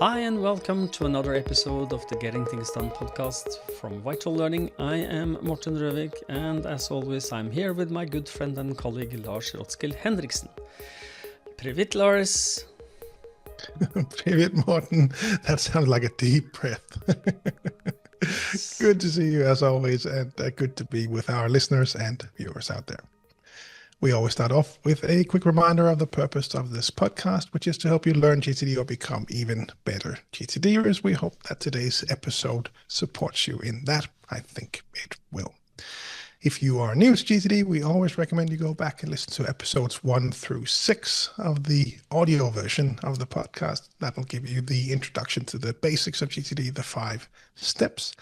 Hi and welcome to another episode of the Getting Things Done podcast from Vital Learning. I am Morten Røvik, and as always I'm here with my good friend and colleague Lars Henriksen. Привет, Lars. Привет, Morten. That sounds like a deep breath. Good to see you as always, and good to be with our listeners and viewers out there. We always start off with a quick reminder of the purpose of this podcast, which is to help you learn GTD or become even better GTDers. We hope that today's episode supports you in that. I think it will. If you are new to GTD, we always recommend you go back and listen to episodes 1 through 6 of the audio version of the podcast. That will give you the introduction to the basics of GTD, the 5 steps.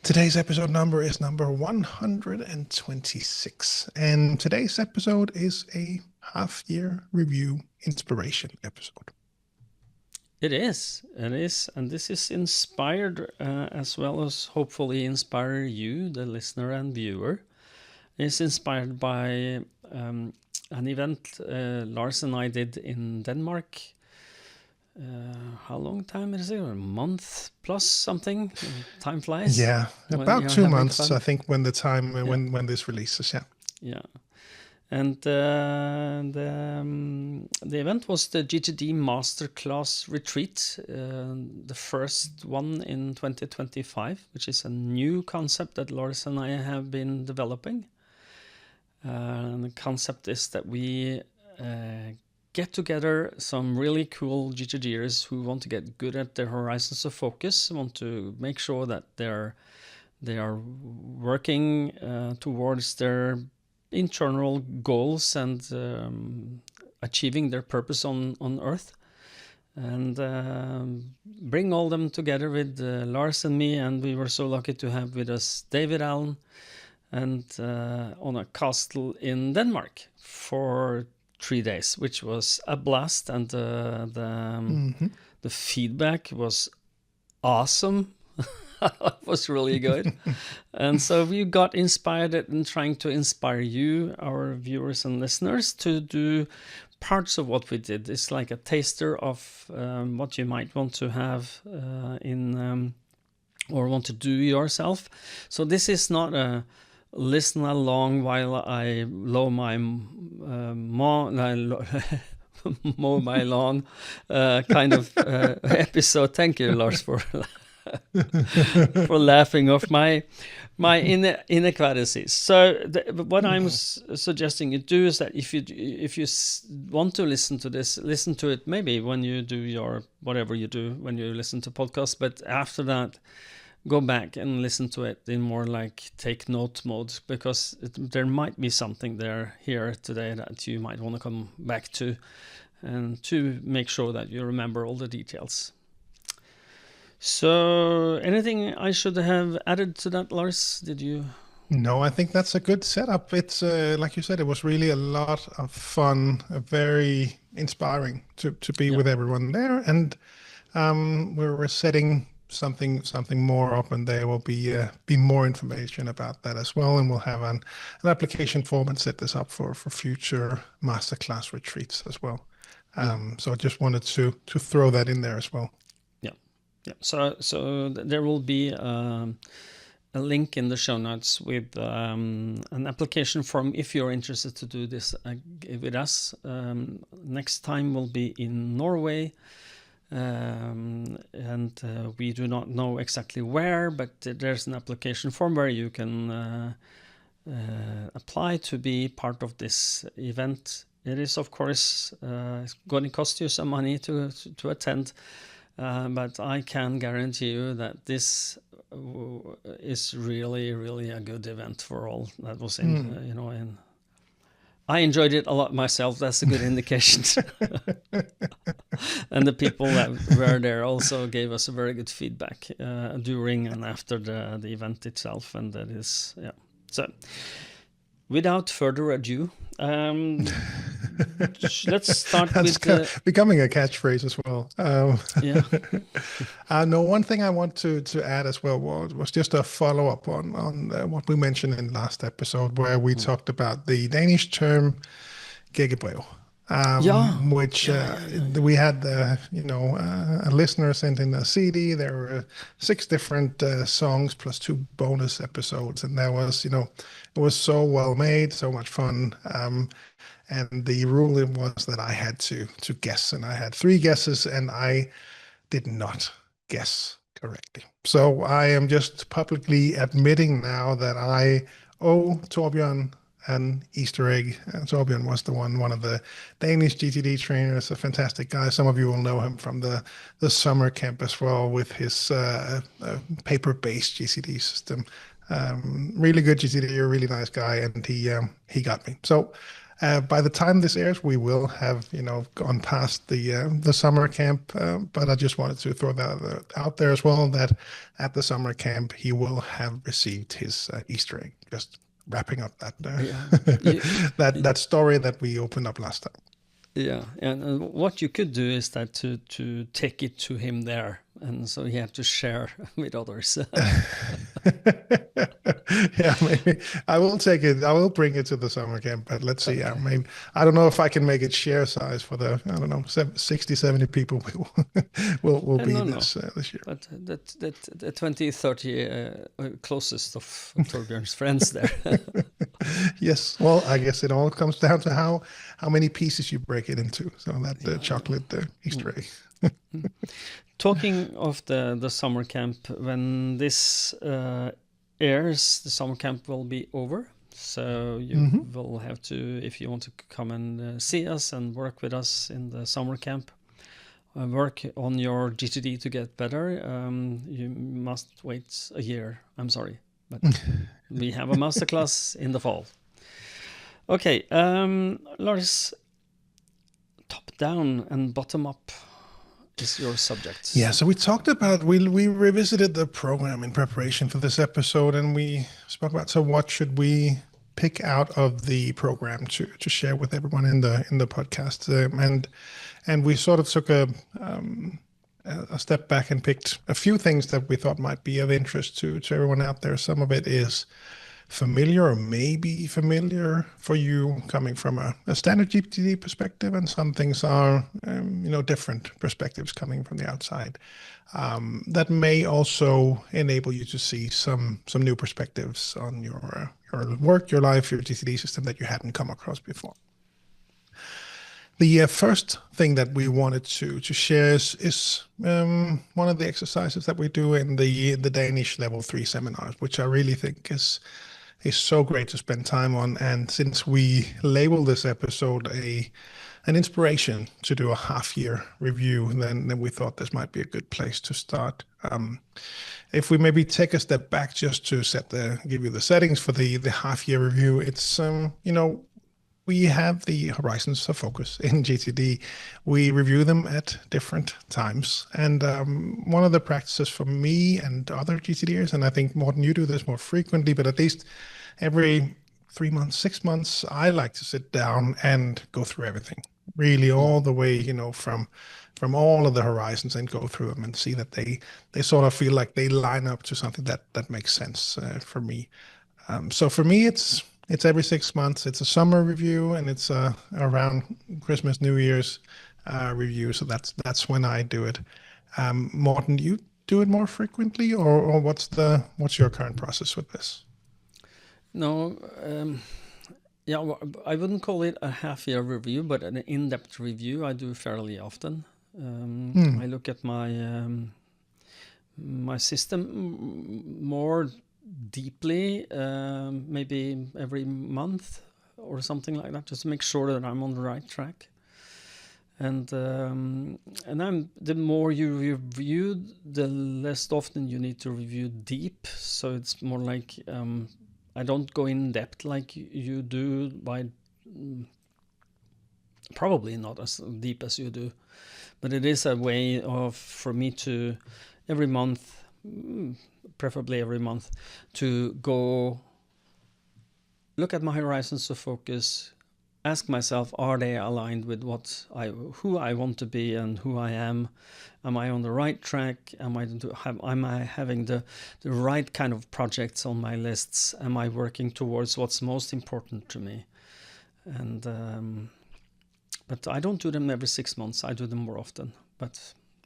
Today's episode number is number 126, and today's episode is a half-year review inspiration episode. It is, and this is inspired as well as hopefully inspire you, the listener and viewer. It's inspired by an event Lars and I did in Denmark. How long time is it? A month plus something? Time flies. Yeah, about 2 months, I think, when this releases. Yeah. And the event was the GTD Master Class Retreat, the first one in 2025, which is a new concept that Lars and I have been developing. And the concept is that we get together some really cool GTDers who want to get good at their horizons of focus, want to make sure that they are working towards their internal goals and achieving their purpose on Earth, and bring all them together with Lars and me. And we were so lucky to have with us David Allen, and on a castle in Denmark for 3 days, which was a blast, and the feedback was awesome. It was really good. And so we got inspired in trying to inspire you, our viewers and listeners, to do parts of what we did. It's like a taster of what you might want to have or want to do yourself. So this is not a listen along while I mow my lawn kind of episode. Thank you, Lars, for laughing off my inequalities. So what I'm suggesting you do is that if you want to listen to this, listen to it maybe when you do your whatever you do when you listen to podcasts, but after that go back and listen to it in more like take note mode, because there might be something here today that you might want to come back to, and to make sure that you remember all the details. So anything I should have added to that, Lars? Did you? No, I think that's a good setup. It's like you said, it was really a lot of fun, very inspiring to be with everyone there, and we're setting something more up, and there will be more information about that as well, and we'll have an application form and set this up for future masterclass retreats as well. So I just wanted to throw that in there as well. Yeah. So there will be a link in the show notes with an application form if you're interested to do this with us. Next time will be in Norway. And we do not know exactly where, but there's an application form where you can apply to be part of this event. It is, of course, going to cost you some money to attend, but I can guarantee you that this is really, really a good event for all that was in. I enjoyed it a lot myself. That's a good indication. And the people that were there also gave us a very good feedback during and after the event itself. And that is, yeah. So without further ado, let's start with becoming a catchphrase as well. Yeah. No, one thing I want to add as well was just a follow up on what we mentioned in last episode, where we talked about the Danish term "gækkebrev," which we had, a listener sent in a CD. There were 6 different songs plus 2 bonus episodes, and that was, it was so well made, so much fun. And the rule was that I had to guess, and I had 3 guesses, and I did not guess correctly. So I am just publicly admitting now that I owe Torbjørn an Easter egg. And Torbjørn was one of the Danish GTD trainers, a fantastic guy. Some of you will know him from the summer camp as well, with his paper-based GTD system. Really good GTD, a really nice guy, and he got me. So by the time this airs, we will have gone past the summer camp. But I just wanted to throw that out there as well, that at the summer camp he will have received his Easter egg. Just wrapping up that that story that we opened up last time. Yeah, and what you could do is that to take it to him there, and so he had to share with others. Yeah, maybe I will take it. I will bring it to the summer camp, but let's see. Okay. Maybe I don't know if I can make it share size for the 60, 70 people will be this year. But the 20, 30 closest of Torbjørn's friends there. Yes. Well, I guess it all comes down to how many pieces you break it into. So that chocolate Easter egg. Talking of the summer camp, when this airs, the summer camp will be over. So you will have to, if you want to come and see us and work with us in the summer camp, work on your GTD to get better, you must wait a year. I'm sorry, but we have a masterclass in the fall. Okay, Lars, top down and bottom up is your subject. Yeah, so we talked about, we revisited the program in preparation for this episode, and we spoke about, so what should we pick out of the program to share with everyone in the podcast, and we sort of took a step back and picked a few things that we thought might be of interest to everyone out there. Some of it is familiar or maybe familiar for you coming from a standard GTD perspective, and some things are different perspectives coming from the outside that may also enable you to see some new perspectives on your work, your life, your GTD system that you hadn't come across before. The first thing that we wanted to share is one of the exercises that we do in the Danish level 3 seminars, which I really think is so great to spend time on. And since we label this episode an inspiration to do a half-year review, then we thought this might be a good place to start. If we maybe take a step back just to give you the settings for the half-year review, it's we have the horizons of focus in GTD. We review them at different times. And one of the practices for me and other GTDers, and I think, Morten, you do this more frequently, but at least every 3 months, 6 months, I like to sit down and go through everything, really all the way, from all of the horizons, and go through them and see that they sort of feel like they line up to something that makes sense for me. So for me, it's every 6 months. It's a summer review, and it's around Christmas, New Year's review. So that's when I do it. Morten, do you do it more frequently, or what's your current process with this? No, I wouldn't call it a half-year review, but an in-depth review I do fairly often. I look at my my system more deeply, maybe every month or something like that, just to make sure that I'm on the right track. And the more you review, the less often you need to review deep. So it's more like I don't go in depth like you do, by probably not as deep as you do, but it is a way for me to every month, preferably every month, to go look at my horizons of focus, ask myself, are they aligned with who I want to be and who I am? Am I on the right track? Am I having the right kind of projects on my lists? Am I working towards what's most important to me? And But I don't do them every 6 months. I do them more often.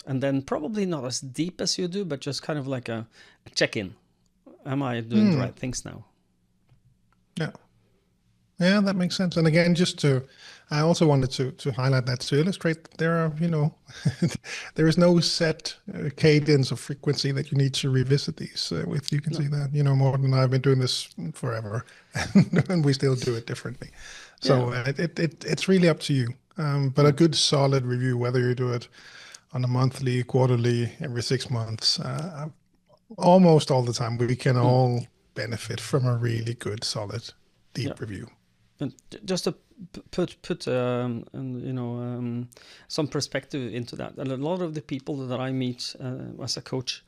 And then probably not as deep as you do, but just kind of like a check-in. Am I doing the right things now? Yeah. Yeah, that makes sense. And again, I also wanted to highlight that to illustrate that there are, there is no set cadence or frequency that you need to revisit these with. You can see that, Morten and I have been doing this forever, and we still do it differently. So it's really up to you. But a good solid review, whether you do it on a monthly, quarterly, every 6 months, almost all the time, we can all benefit from a really good, solid, deep review. And just to put some perspective into that, and a lot of the people that I meet as a coach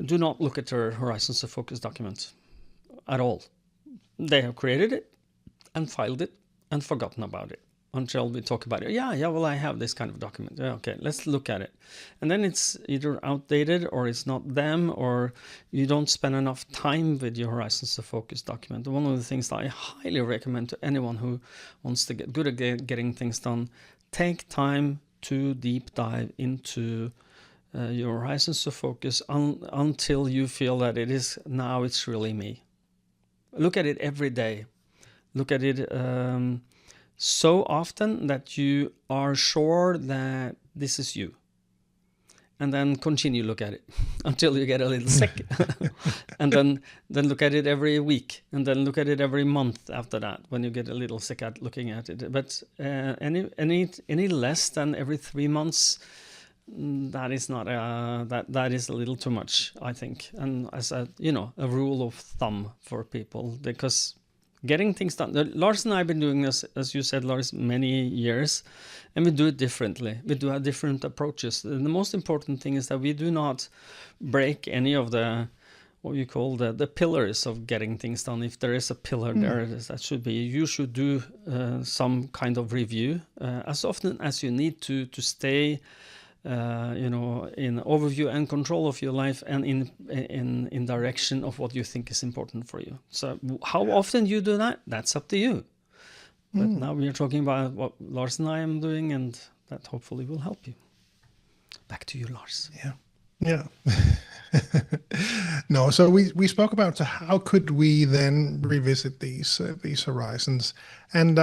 do not look at their Horizons of Focus document at all. They have created it and filed it and forgotten about it until we talk about it. Yeah, well, I have this kind of document. Yeah, okay, let's look at it. And then it's either outdated or it's not them, or you don't spend enough time with your Horizons of Focus document. One of the things that I highly recommend to anyone who wants to get good at getting things done, take time to deep dive into your Horizons of Focus until you feel that it's really me. Look at it every day. Look at it so often that you are sure that this is you. And then continue look at it until you get a little sick. And then look at it every week. And then look at it every month after that when you get a little sick at looking at it. But any less than every 3 months, that is not that is a little too much, I think. And as a rule of thumb for people, because getting things done. Lars and I have been doing this, as you said, Lars, many years, and we do it differently. We do have different approaches. And the most important thing is that we do not break any of the, what you call the pillars of getting things done. If there is a pillar there, that should be, you should do some kind of review as often as you need to stay in overview and control of your life, and in direction of what you think is important for you. So how often you do that, that's up to you. But now we are talking about what Lars and I am doing, and that hopefully will help you. Back to you, Lars. Yeah. No, so we spoke about how could we then revisit these horizons, and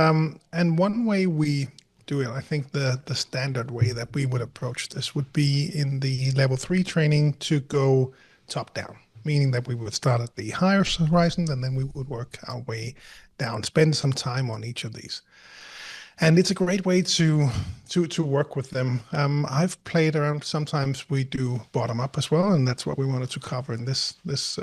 one way we do it, I think the standard way that we would approach this would be in the level 3 training to go top down, meaning that we would start at the higher horizon and then we would work our way down, spend some time on each of these. And it's a great way to work with them. I've played around. Sometimes we do bottom up as well, and that's what we wanted to cover in this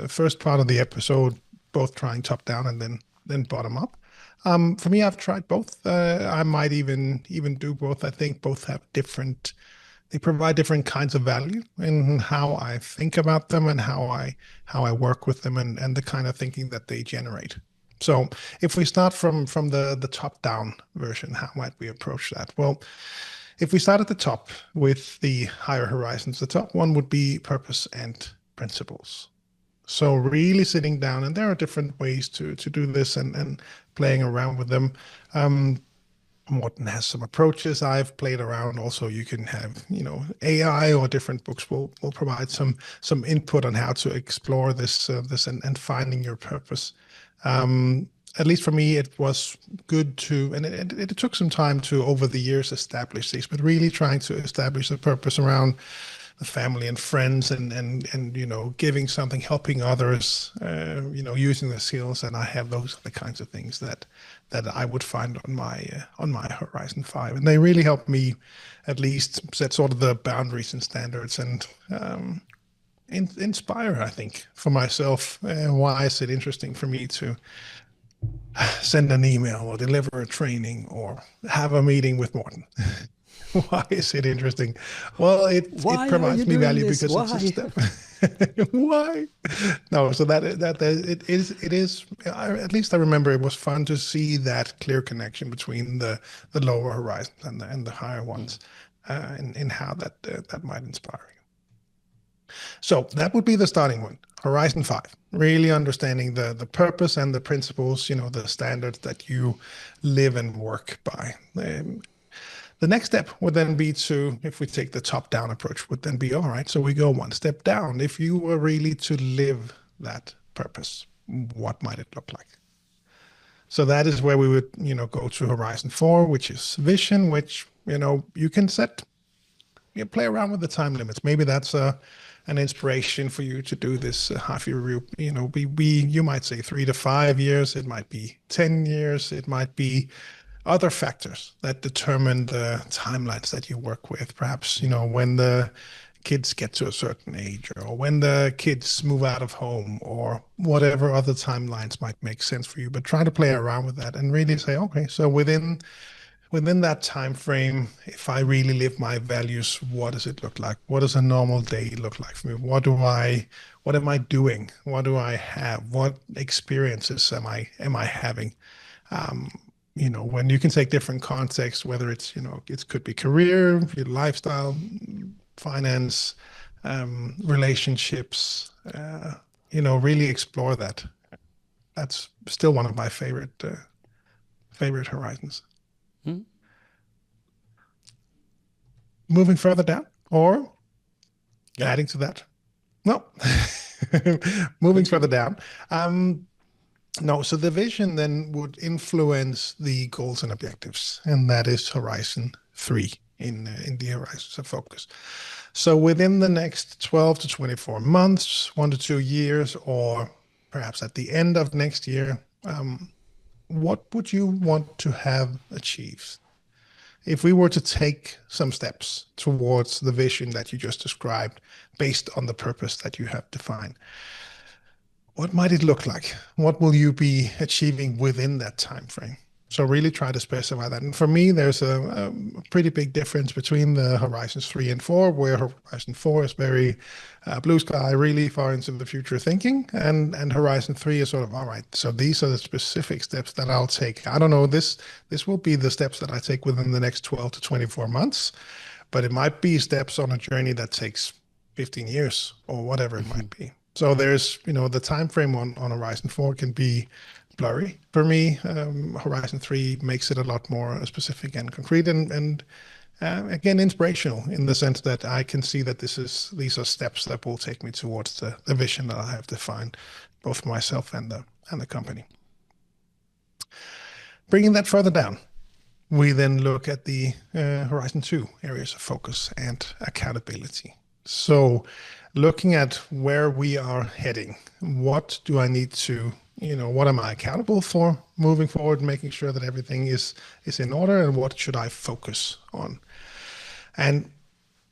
first part of the episode, both trying top down and then bottom up. For me, I've tried both. I might even do both. I think both have they provide different kinds of value in how I think about them and how I work with them and the kind of thinking that they generate. So if we start from the top-down version, how might we approach that? Well, if we start at the top with the higher horizons, the top one would be purpose and principles. So really sitting down, and there are different ways to do this and playing around with them. Morten has some approaches. I've played around. Also, you can have, AI or different books will provide some input on how to explore this and finding your purpose. At least for me, it was good to, and it took some time to, over the years, establish these, but really trying to establish a purpose around the family and friends and giving something, helping others, using the skills. And I have those are the kinds of things that I would find on my Horizon 5. And they really help me at least set sort of the boundaries and standards and inspire, I think, for myself. Why is it interesting for me to send an email or deliver a training or have a meeting with Morten? Why is it interesting? Well, it provides me value because it's a step. Why? No, so that it is. At least I remember it was fun to see that clear connection between the lower horizons and the higher ones, in how that might inspire you. So that would be the starting one, Horizon 5. Really understanding the purpose and the principles, the standards that you live and work by. The next step would then be to, if we take the top-down approach, would then be, all right, so we go one step down. If you were really to live that purpose, what might it look like? So that is where we would, go to Horizon 4, which is vision, which, you can set, play around with the time limits. Maybe that's an inspiration for you to do this half-year review. You might say 3 to 5 years. It might be 10 years. It might be other factors that determine the timelines that you work with. Perhaps, when the kids get to a certain age, or when the kids move out of home, or whatever other timelines might make sense for you. But try to play around with that and really say, okay, so within that time frame, if I really live my values, what does it look like? What does a normal day look like for me? What am I doing? What do I have? What experiences am I having? When you can take different contexts, whether it's, it could be career, lifestyle, finance, relationships, really explore that. That's still one of my favorite horizons. Moving further down, or adding to that? No. Moving further down. No, so the vision then would influence the goals and objectives, and that is Horizon 3 in the horizons of focus. So within the next 12 to 24 months, 1 to 2 years, or perhaps at the end of next year, what would you want to have achieved? If we were to take some steps towards the vision that you just described based on the purpose that you have defined, what might it look like? What will you be achieving within that time frame? So really try to specify that. And for me, there's a pretty big difference between the Horizons 3 and 4, where Horizon 4 is very blue sky, really far into the future thinking. And Horizon 3 is sort of, all right, so these are the specific steps that I'll take. I don't know, this will be the steps that I take within the next 12 to 24 months, but it might be steps on a journey that takes 15 years or whatever it might be. So there's, the time frame on Horizon 4 can be blurry for me. Horizon 3 makes it a lot more specific and concrete, and again, inspirational in the sense that I can see that these are steps that will take me towards the vision that I have defined, both for myself and the company. Bringing that further down, we then look at the Horizon 2 areas of focus and accountability. So looking at where we are heading, what do I need to, what am I accountable for moving forward, making sure that everything is in order, and what should I focus on? And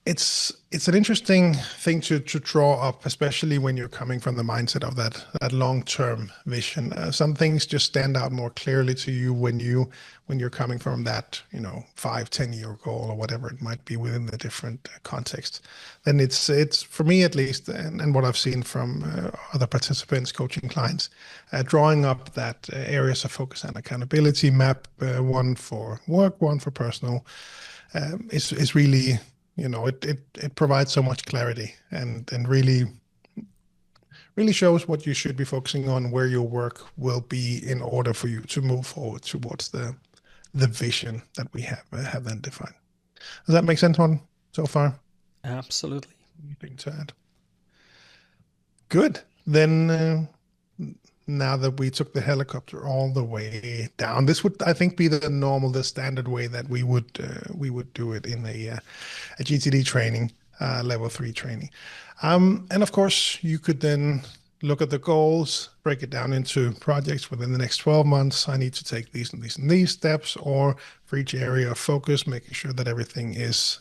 it's an interesting thing to draw up, especially when you're coming from the mindset of that long-term vision. Some things just stand out more clearly to you when you're coming from that 5-10 year goal or whatever it might be within the different contexts. Then it's for me at least, and what I've seen from other participants, coaching clients, drawing up that areas of focus and accountability map, one for work, one for personal, is really. It provides so much clarity and really shows what you should be focusing on, where your work will be in order for you to move forward towards the vision that we have then defined. Does that make sense, Morten, so far? Absolutely. Anything to add? Good. Then now that we took the helicopter all the way down, this would, I think, be the standard way that we would do it in a GTD training, level 3 training. And of course, you could then look at the goals, break it down into projects within the next 12 months. I need to take these and these and these steps, or for each area of focus, making sure that everything is,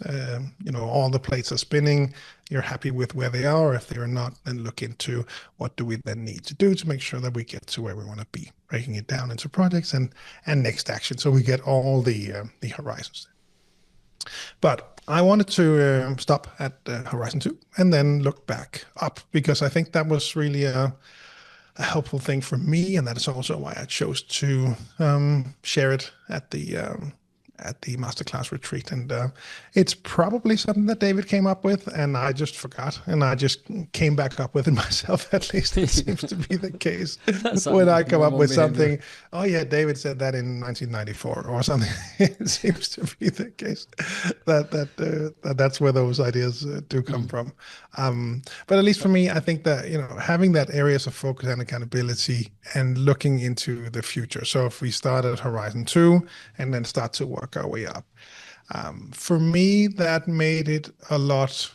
all the plates are spinning. You're happy with where they are. If they're not, then look into what do we then need to do to make sure that we get to where we want to be, breaking it down into projects and next action. So we get all the horizons. But I wanted to stop at Horizon 2 and then look back up, because I think that was really a helpful thing for me, and that is also why I chose to share it at the at the Masterclass Retreat. And it's probably something that David came up with, and I just forgot, and I just came back up with it myself. At least it seems to be the case when I come up with something. Oh yeah, David said that in 1994 or something. It seems to be the case that's where those ideas do come from. But at least for me, I think that having that areas of focus and accountability and looking into the future. So if we start at Horizon 2 and then start to work our way up, for me that made it a lot.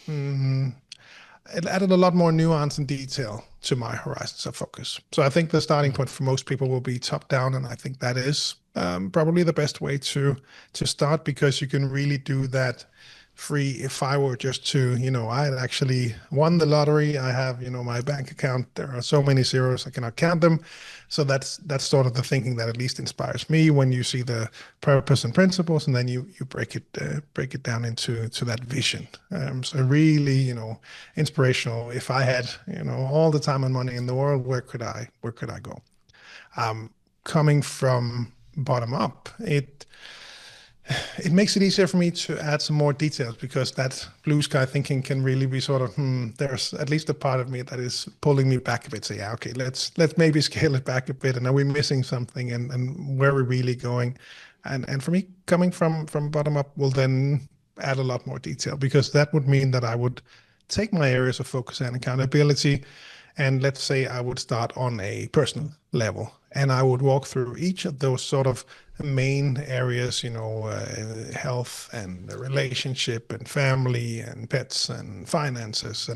It added a lot more nuance and detail to my horizons of focus. So I think the starting point for most people will be top down, and I think that is probably the best way to start, because you can really do that free. If I were just to, I had actually won the lottery, I have, my bank account, there are so many zeros I cannot count them. So that's sort of the thinking that at least inspires me when you see the purpose and principles, and then you break it down into that vision. So really, inspirational. If I had, all the time and money in the world, where could I go? Coming from bottom up, it makes it easier for me to add some more details, because that blue sky thinking can really be sort of, there's at least a part of me that is pulling me back a bit. So yeah, okay, let's maybe scale it back a bit. And are we missing something? And where are we really going? And for me, coming from bottom up will then add a lot more detail, because that would mean that I would take my areas of focus and accountability, and let's say I would start on a personal level, and I would walk through each of those sort of main areas, health and relationship and family and pets and finances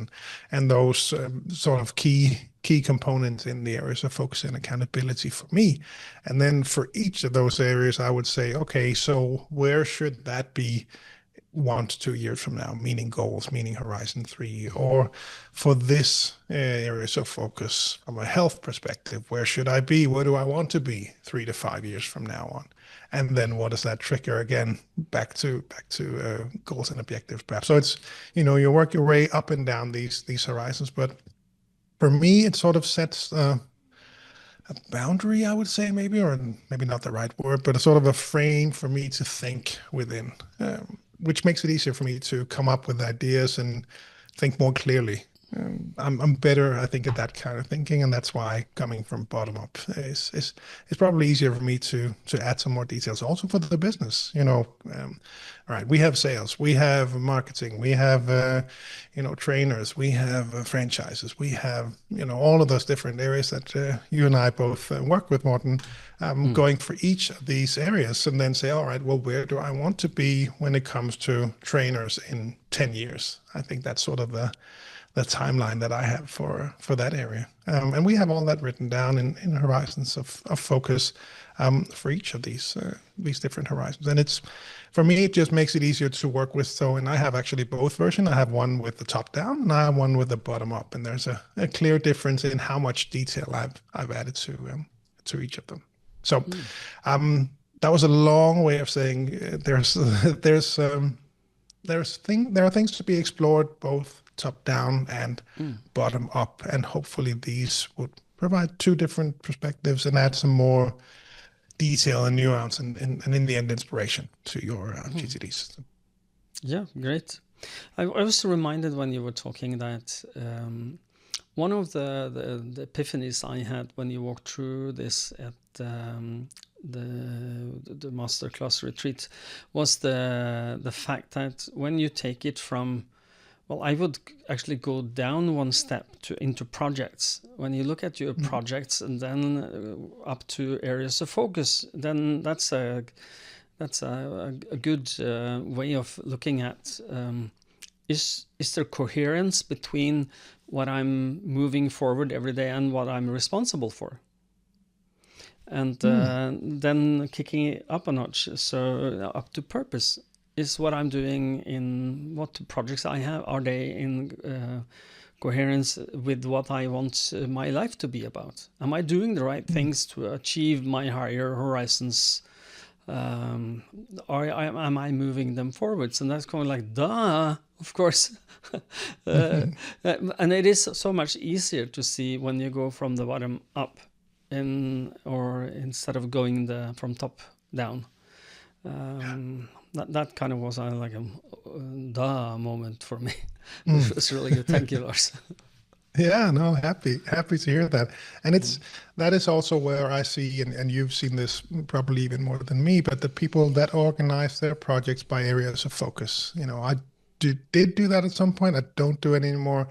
and those sort of key components in the areas of focus and accountability for me. And then for each of those areas, I would say, okay, so where should that be 1 to 2 years from now, meaning goals, meaning Horizon 3, or for this areas of focus from a health perspective, where should I be? Where do I want to be 3 to 5 years from now on? And then what does that trigger again back to goals and objectives, perhaps? So it's, you work your way up and down these horizons. But for me, it sort of sets a boundary, I would say, maybe, or maybe not the right word, but a sort of a frame for me to think within, which makes it easier for me to come up with ideas and think more clearly. I'm better, I think, at that kind of thinking, and that's why coming from bottom up is probably easier for me to add some more details. Also for the business, all right, we have sales, we have marketing, we have trainers, we have franchises, we have all of those different areas that you and I both work with, Morten. Going for each of these areas, and then say, all right, well, where do I want to be when it comes to trainers in 10 years? I think that's sort of the timeline that I have for that area. And we have all that written down in horizons of focus for each of these different horizons. And it's, for me, it just makes it easier to work with. So, and I have actually both versions. I have one with the top down, and I have one with the bottom up. And there's a clear difference in how much detail I've added to each of them. So that was a long way of saying there are things to be explored, both top down and bottom up, and hopefully these would provide 2 different perspectives and add some more detail and nuance and in the end inspiration to your GTD system. Yeah, great. I was reminded when you were talking that one of the epiphanies I had when you walked through this at the Master Class Retreat was the fact that when you take it from, well, I would actually go down one step into projects. When you look at your projects and then up to areas of focus, then that's a good way of looking at is there coherence between what I'm moving forward every day and what I'm responsible for? And then kicking it up a notch, so up to purpose. Is what I'm doing in what projects I have, are they in coherence with what I want my life to be about? Am I doing the right things to achieve my higher horizons? Or am I moving them forwards? And that's kind of like, duh, of course. And it is so much easier to see when you go from the bottom up, or instead of going from top down. That kind of was like a duh moment for me. It was really good. Thank you, Lars. Yeah, no, happy to hear that. And that is also where I see, and you've seen this probably even more than me, but the people that organize their projects by areas of focus. I did do that at some point. I don't do it anymore,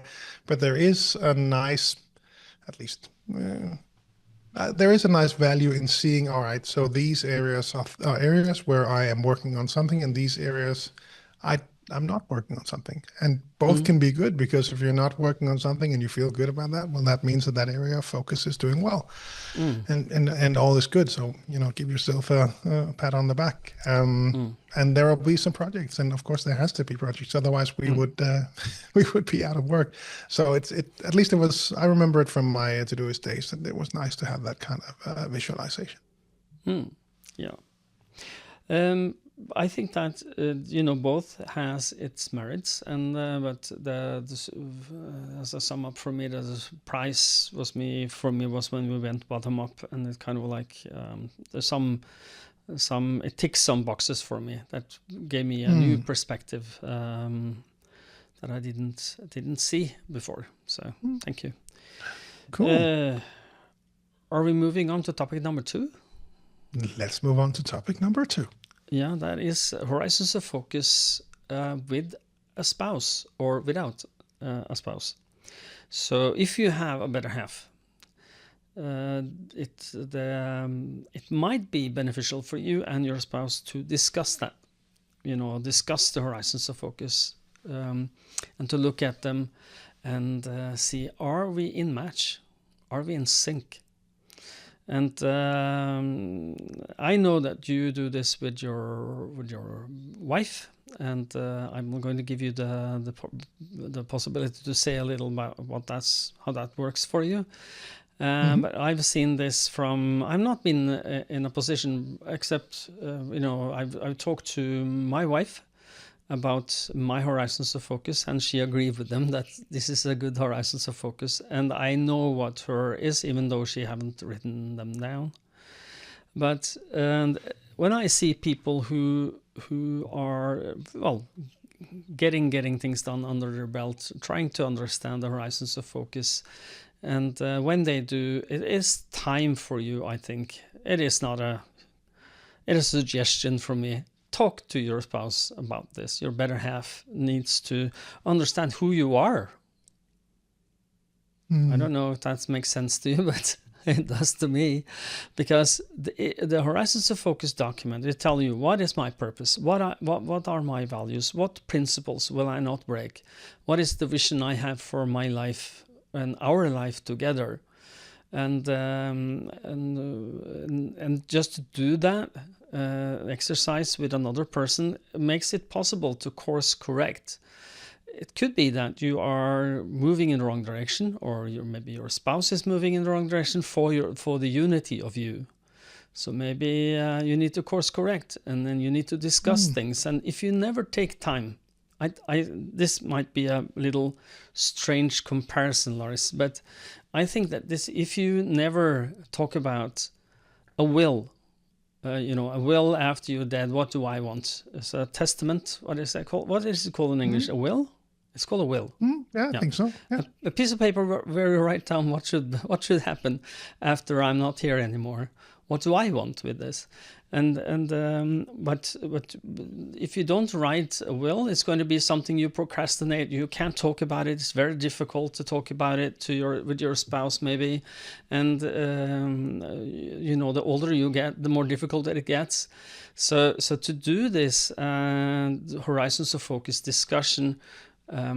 but there is a nice, at least there is a nice value in seeing, all right, so these areas are areas where I am working on something, and these areas I'm not working on something. And both can be good, because if you're not working on something and you feel good about that, well, that means that area of focus is doing well, and all is good. So, give yourself a pat on the back. And there will be some projects, and of course there has to be projects. Otherwise we would be out of work. So it at least it was, I remember it from my Todoist days, that it was nice to have that kind of visualization. Yeah. I think that both has its merits, and but as a sum up for me, the price was when we went bottom up, and it kind of like there's some it ticks some boxes for me that gave me a new perspective that I didn't see before. So thank you. Cool. Are we moving on to topic number 2? Let's move on to topic number 2. Yeah, that is horizons of focus with a spouse or without a spouse. So if you have a better half, it might be beneficial for you and your spouse to discuss that. Discuss the horizons of focus, and to look at them and see, are we in match? Are we in sync? And I know that you do this with your wife, and I'm going to give you the possibility to say a little about how that works for you. But I've seen this from, I've not been in a position, except I've talked to my wife about my horizons of focus, and she agreed with them that this is a good horizons of focus, and I know what her is, even though she haven't written them down. But when I see people who are getting things done under their belt, trying to understand the horizons of focus, and when they do, it is time for you. I think it is a suggestion from me. Talk to your spouse about this. Your better half needs to understand who you are. I don't know if that makes sense to you, but it does to me, because the Horizons of Focus document, it tells you, what is my purpose? What are my values? What principles will I not break? What is the vision I have for my life and our life together? And just to do that exercise with another person makes it possible to course correct. It could be that you are moving in the wrong direction, or maybe your spouse is moving in the wrong direction for the unity of you. So maybe you need to course correct, and then you need to discuss things. And if you never take time, this might be a little strange comparison, Lars, but I think that if you never talk about a will, a will after you're dead, what do I want? It's a testament. What is that called? What is it called in English? A will? It's called a will. Yeah, I think so. Yeah. A piece of paper where you write down what should happen after I'm not here anymore. What do I want with this? But if you don't write a will, it's going to be something you procrastinate. You can't talk about it. It's very difficult to talk about it with your spouse, maybe. And the older you get, the more difficult it gets. So to do this Horizons of Focus discussion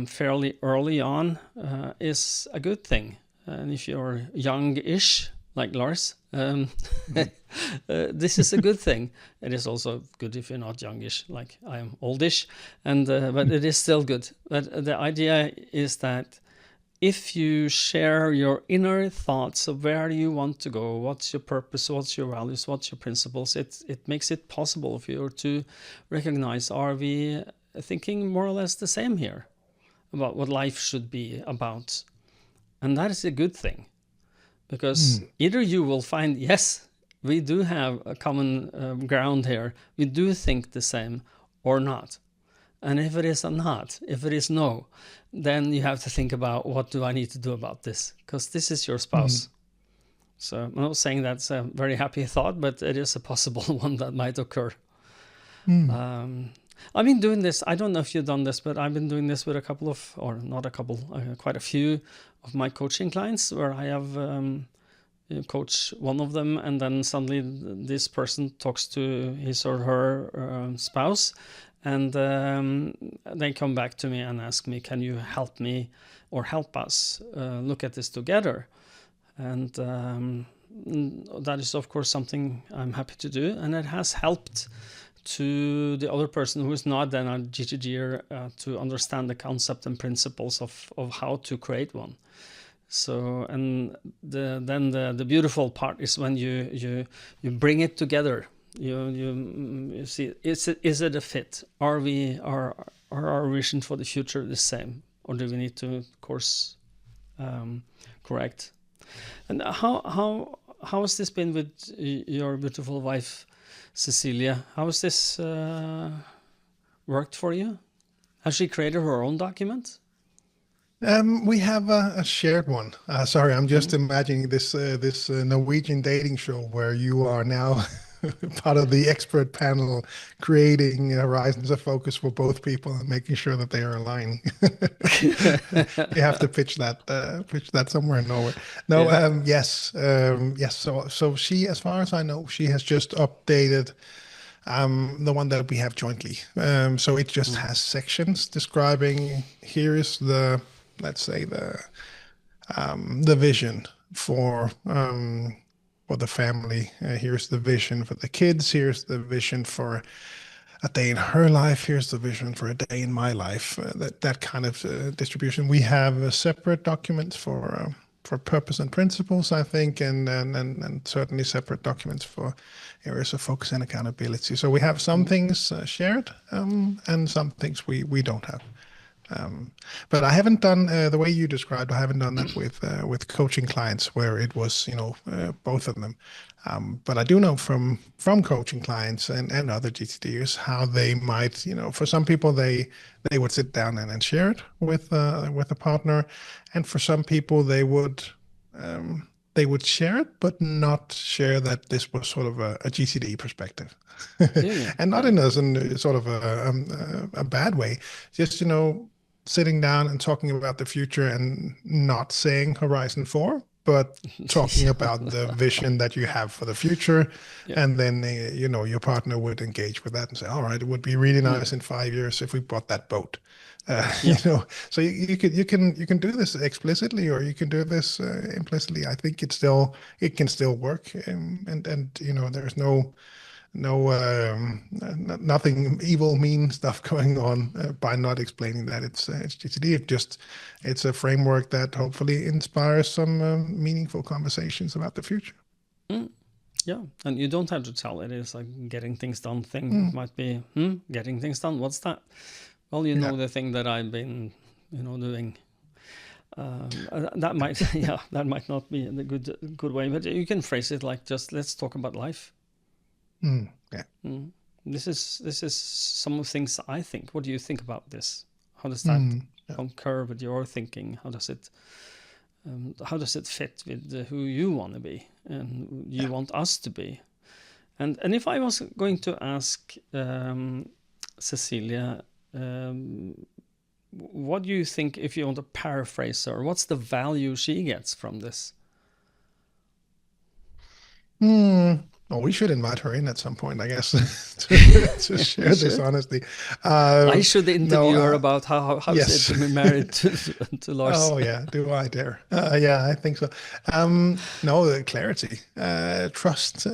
fairly early on is a good thing. And if you're young-ish, like Lars, this is a good thing. It is also good if you're not youngish, like I am oldish, but it is still good. But the idea is that if you share your inner thoughts of where you want to go, what's your purpose, what's your values, what's your principles, it makes it possible for you to recognize, are we thinking more or less the same here about what life should be about? And that is a good thing. Because either you will find, yes, we do have a common ground here. We do think the same or not. And if it is a not, if it is no, then you have to think about, what do I need to do about this? Because this is your spouse. So I'm not saying that's a very happy thought, but it is a possible one that might occur. I've been doing this. I don't know if you've done this, but I've been doing this with quite a few of my coaching clients, where I have coached one of them, and then suddenly this person talks to his or her spouse, and they come back to me and ask me, can you help me or help us look at this together? And that is, of course, something I'm happy to do. And it has helped to the other person who is not then a GTDer to understand the concept and principles of how to create one. So, and then the beautiful part is when you bring it together. You see, is it a fit? Are our vision for the future the same, or do we need to course correct? And how has this been with your beautiful wife, Cecilia? How has this worked for you? Has she created her own document? We have a shared one. Sorry, I'm just imagining this Norwegian dating show where you are now part of the expert panel, creating horizons of focus for both people and making sure that they are aligning. You have to pitch that somewhere in Norway. No, yeah. Yes. So she, as far as I know, she has just updated the one that we have jointly. So it just has sections describing, here is the, let's say, the vision for the family. Here's the vision for the kids. Here's the vision for a day in her life. Here's the vision for a day in my life. That kind of distribution. We have separate documents for purpose and principles, I think, and certainly separate documents for areas of focus and accountability. So we have some things shared, and some things we don't have. But I haven't done the way you described. I haven't done that with coaching clients where it was, both of them. But I do know from coaching clients and other GTDers how they might, for some people they would sit down and share it with a partner, and for some people they would share it but not share that this was sort of a GTD perspective, and not in a sort of a bad way. Just sitting down and talking about the future and not saying Horizon 4, but talking about the vision that you have for the future. And then, your partner would engage with that and say, all right, it would be really nice in 5 years if we bought that boat. So you can do this explicitly, or you can do this implicitly. I think it can still work. And there's nothing evil, mean stuff going on by not explaining that it's GTD. It's a framework that hopefully inspires some meaningful conversations about the future. Yeah, and you don't have to tell it. It's like getting things done thing. Might be getting things done. What's that? Well, the thing that I've been doing. That might not be the good way, but you can phrase it like, just let's talk about life. This is some of the things I think. What do you think about this? How does that concur with your thinking? How does it fit with who you want to be and you want us to be? And if I was going to ask Cecilia, what do you think, if you want to paraphrase her, what's the value she gets from this? Well, we should invite her in at some point, I guess, to share this honestly. I should interview her about how it to be married to Lars. Oh yeah, do I dare? Yeah, I think so. No, clarity, trust,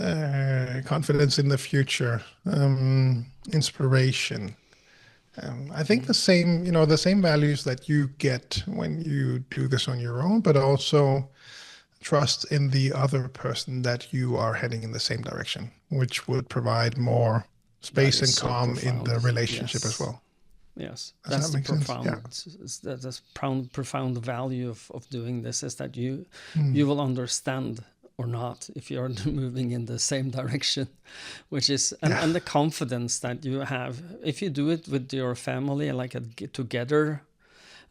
confidence in the future, inspiration. I think the same values that you get when you do this on your own, but also trust in the other person that you are heading in the same direction, which would provide more space and calm in the relationship as well. Yes, that's the profound value of doing this, is that you will understand or not, if you're moving in the same direction, which is, and the confidence that you have, if you do it with your family, like a get together,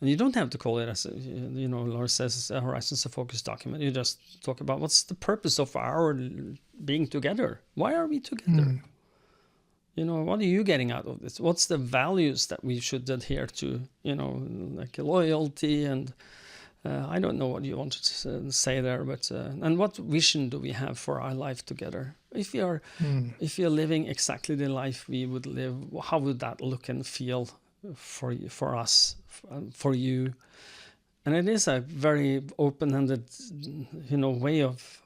and you don't have to call it, as Lars says, a Horizons of Focus document. You just talk about what's the purpose of our being together? Why are we together? What are you getting out of this? What's the values that we should adhere to? Like loyalty and I don't know what you want to say there, but and what vision do we have for our life together? If you're living exactly the life we would live, how would that look and feel for us, for you? And it is a very open-ended, way of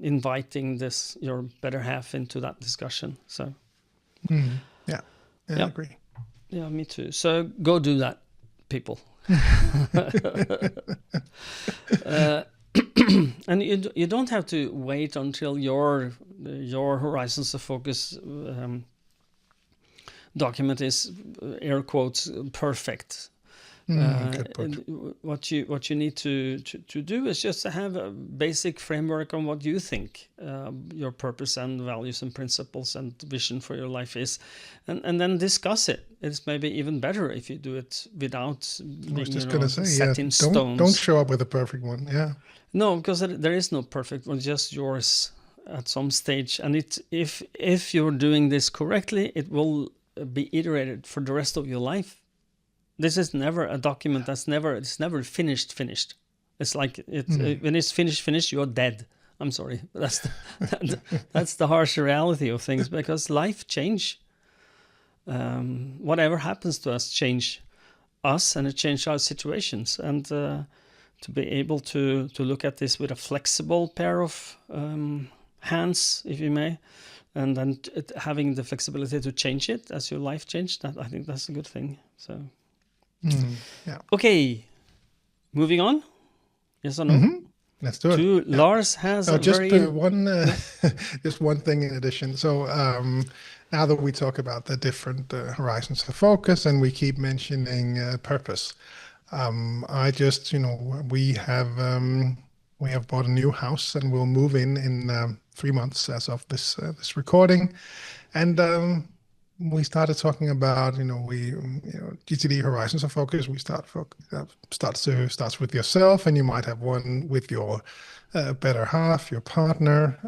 inviting your better half into that discussion. So, I agree. Yeah, me too. So go do that, people. And you don't have to wait until your Horizons of Focus document is air quotes perfect. What you need to do is just to have a basic framework on what you think your purpose and values and principles and vision for your life is, and then discuss it. It's maybe even better if you do it without being set in stones. Don't show up with a perfect one. Yeah. No, because there is no perfect one, just yours at some stage. And if you're doing this correctly, it will be iterated for the rest of your life. This is never a document it's never finished. It's like when it's finished, you're dead. I'm sorry. That's the harsh reality of things, because life change. Whatever happens to us change us, and it changes our situations. And to be able to look at this with a flexible pair of hands, if you may, and then having the flexibility to change it as your life changed, I think that's a good thing. So. Okay, moving on. Yes or no? Let's do it. Lars has just one thing in addition. So now that we talk about the different horizons of focus, and we keep mentioning purpose, I just we have bought a new house, and we'll move in 3 months as of this recording, and. We started talking about, GTD Horizons of Focus. We starts with yourself, and you might have one with your better half, your partner.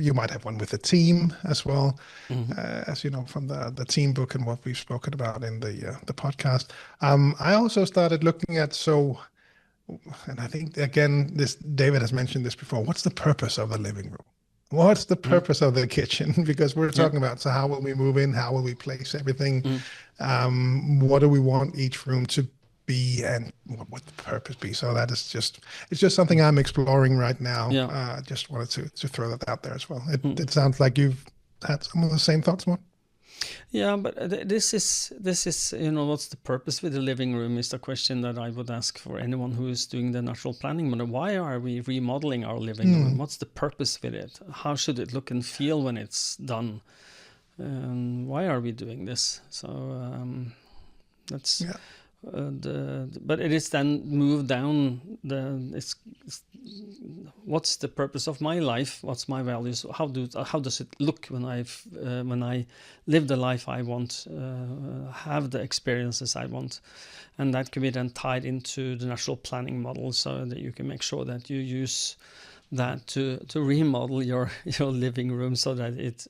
You might have one with a team as well, as you know from the team book and what we've spoken about in the podcast. I also started looking at and I think again, David has mentioned this before. What's the purpose of the living room? What's the purpose of the kitchen? Because we're talking about, so how will we move in? How will we place everything? What do we want each room to be, and what would the purpose be? So that is it's just something I'm exploring right now. Just wanted to throw that out there as well. It sounds like you've had some of the same thoughts, Morten. Yeah, but this is what's the purpose with the living room is the question that I would ask for anyone who is doing the natural planning model. Why are we remodeling our living room? What's the purpose with it? How should it look and feel when it's done? Why are we doing this? So that's but it is then moved down what's the purpose of my life? What's my values? How does it look when I live the life I want, have the experiences I want? And that can be then tied into the natural planning model, so that you can make sure that you use that to remodel your living room, so that it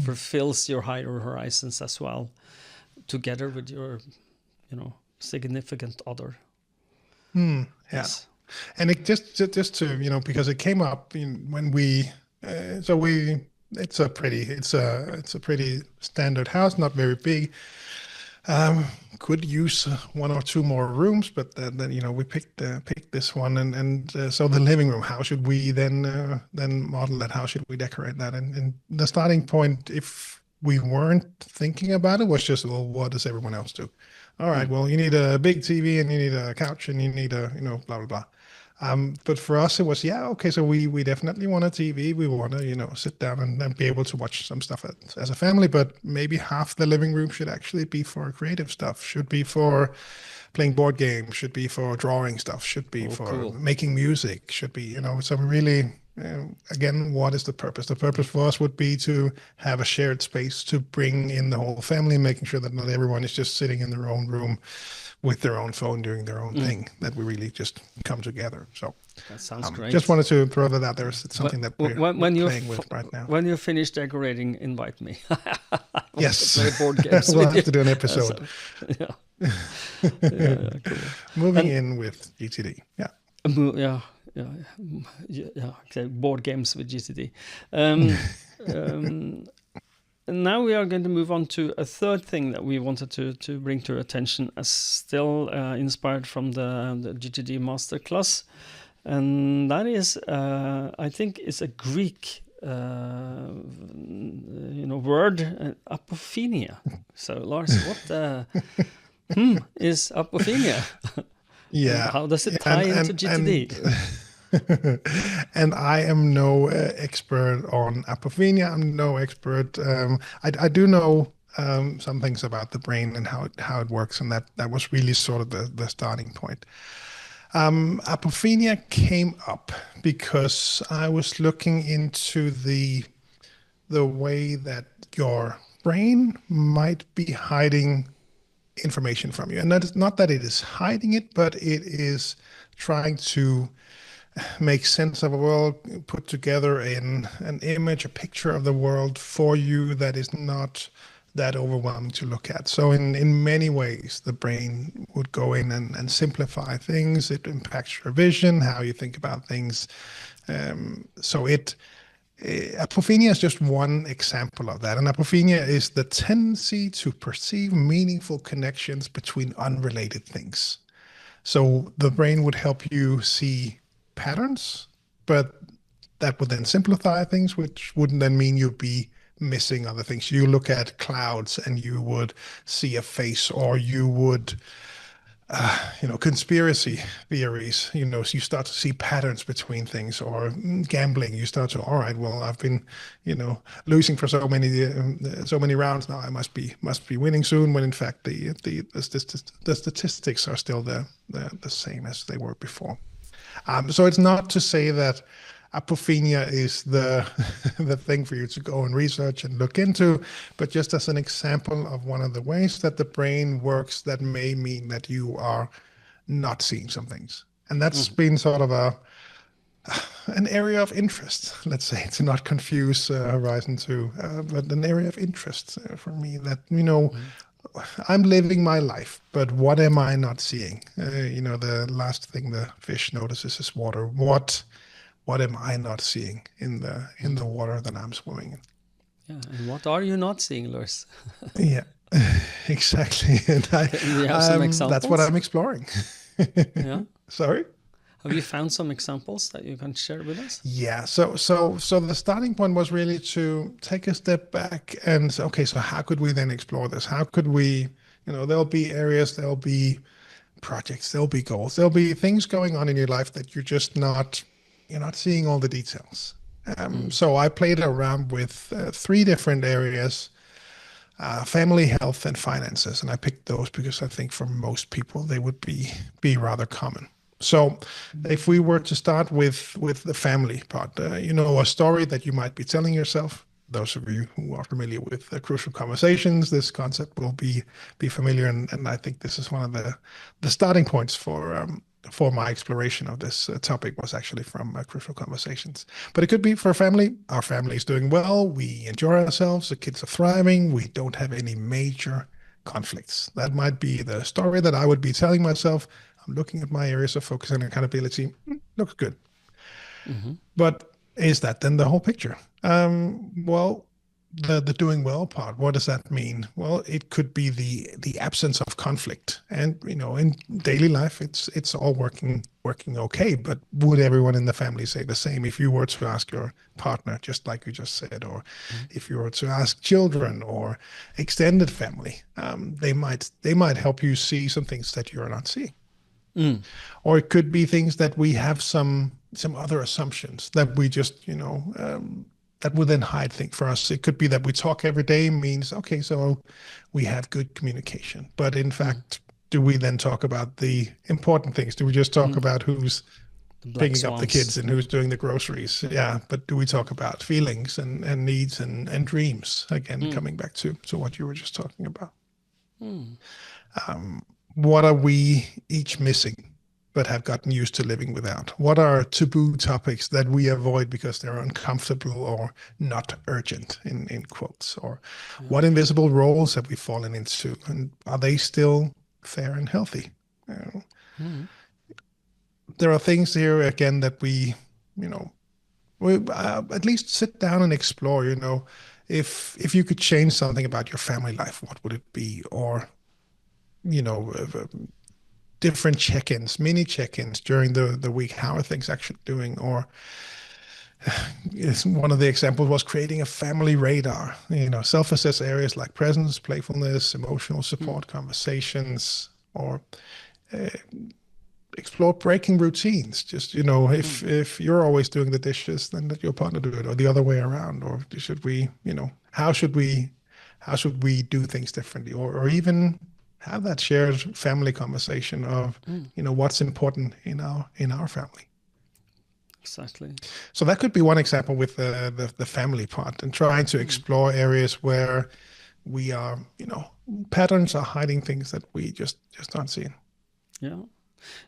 fulfills your higher horizons as well, together with your significant other. Yes. And it just to because it came up when we it's a pretty standard house, not very big. Could use 1 or 2 more rooms, but then we picked this one, and so the living room. How should we then model that? How should we decorate that? And the starting point, if we weren't thinking about it, was just, well, what does everyone else do? All right, well, you need a big TV, and you need a couch, and you need a blah blah blah. But for us, it was okay. So we definitely want a TV. We want to sit down and be able to watch some stuff as a family. But maybe half the living room should actually be for creative stuff. Should be for playing board games. Should be for drawing stuff. Should be for making music. Should be So we really again, what is the purpose? The purpose for us would be to have a shared space to bring in the whole family, making sure that not everyone is just sitting in their own room with their own phone doing their own thing, that we really just come together. So that sounds great. Just wanted to throw that out there. It's something that we're playing with right now. When you finish decorating, invite me. Yes. Play board games we'll have to do an episode. Cool. Moving in with GTD. Okay. Board games with GTD. Now we are going to move on to a third thing that we wanted to bring to your attention, as still inspired from the GTD Master Class, and that is, I think, is a Greek word, apophenia. So Lars, what is apophenia? Yeah. How does it tie into GTD? And I am no expert on apophenia. I'm no expert. I do know some things about the brain and how it works, and that was really sort of the starting point. Apophenia came up because I was looking into the way that your brain might be hiding information from you, and that is not that it is hiding it, but it is trying to make sense of a world, put together an image, a picture of the world for you that is not that overwhelming to look at. So in many ways, the brain would go in and simplify things. It impacts your vision, how you think about things. Apophenia is just one example of that. And apophenia is the tendency to perceive meaningful connections between unrelated things. So the brain would help you see patterns, but that would then simplify things, which wouldn't then mean you'd be missing other things. You look at clouds and you would see a face, or you would, conspiracy theories, so you start to see patterns between things, or gambling. You start to, all right, well, I've been, losing for so many rounds now. I must be winning soon. When in fact the statistics are still the same as they were before. So it's not to say that apophenia is the thing for you to go and research and look into, but just as an example of one of the ways that the brain works that may mean that you are not seeing some things. And that's been sort of an area of interest, let's say, to not confuse Horizon 2, but an area of interest for me that, I'm living my life, but what am I not seeing? The last thing the fish notices is water. What am I not seeing in the water that I'm swimming in? Yeah, and what are you not seeing, Lars? Yeah, exactly. And you have some examples? That's what I'm exploring. Yeah. Sorry? Have you found some examples that you can share with us? Yeah. So the starting point was really to take a step back and say, okay, so how could we then explore this? How could we, there'll be areas, there'll be projects, there'll be goals, there'll be things going on in your life that you're not seeing all the details. So I played around with 3 different areas, family, health, and finances. And I picked those because I think for most people, they would be rather common. So if we were to start with the family part, a story that you might be telling yourself. Those of you who are familiar with Crucial Conversations, this concept will be familiar. And I think this is one of the starting points for my exploration of this topic was actually from Crucial Conversations. But it could be for family. Our family is doing well. We enjoy ourselves. The kids are thriving. We don't have any major conflicts. That might be the story that I would be telling myself. I'm looking at my areas of focus and accountability. Looks good. Mm-hmm. But is that then the whole picture? Well, the doing well part, what does that mean? Well, it could be the absence of conflict. And, in daily life, it's all working okay. But would everyone in the family say the same? If you were to ask your partner, just like you just said, or if you were to ask children or extended family, they might help you see some things that you're not seeing. Or it could be things that we have some other assumptions that we just, that would then hide things for us. It could be that we talk every day means, okay, so we have good communication. But in fact, do we then talk about the important things? Do we just talk about who's picking up the kids and who's doing the groceries. Yeah, but do we talk about feelings and needs and dreams? Again, coming back to what you were just talking about. What are we each missing but have gotten used to living without? What are taboo topics that we avoid because they're uncomfortable or not urgent, in quotes? Or what invisible roles have we fallen into, and are they still fair and healthy? There are things here, again, that we at least sit down and explore. If you could change something about your family life, what would it be? Or different check-ins, mini check-ins during the week. How are things actually doing? Or one of the examples was creating a family radar. Self-assess areas like presence, playfulness, emotional support, conversations, or explore breaking routines. Just if you're always doing the dishes, then let your partner do it, or the other way around. Or should we, how should we do things differently, or even have that shared family conversation of what's important in our family. Exactly. So that could be one example with the family part, and trying to explore areas where we are, patterns are hiding things that we just aren't seeing. Yeah.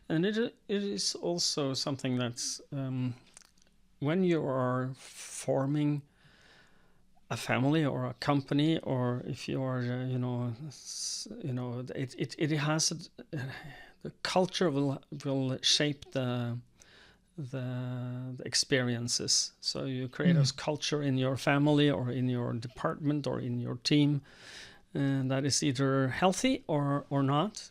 And it is also something that's when you are forming a family or a company, or if you are, it has the culture will shape the experiences. So you create a culture in your family or in your department or in your team, and that is either healthy or not.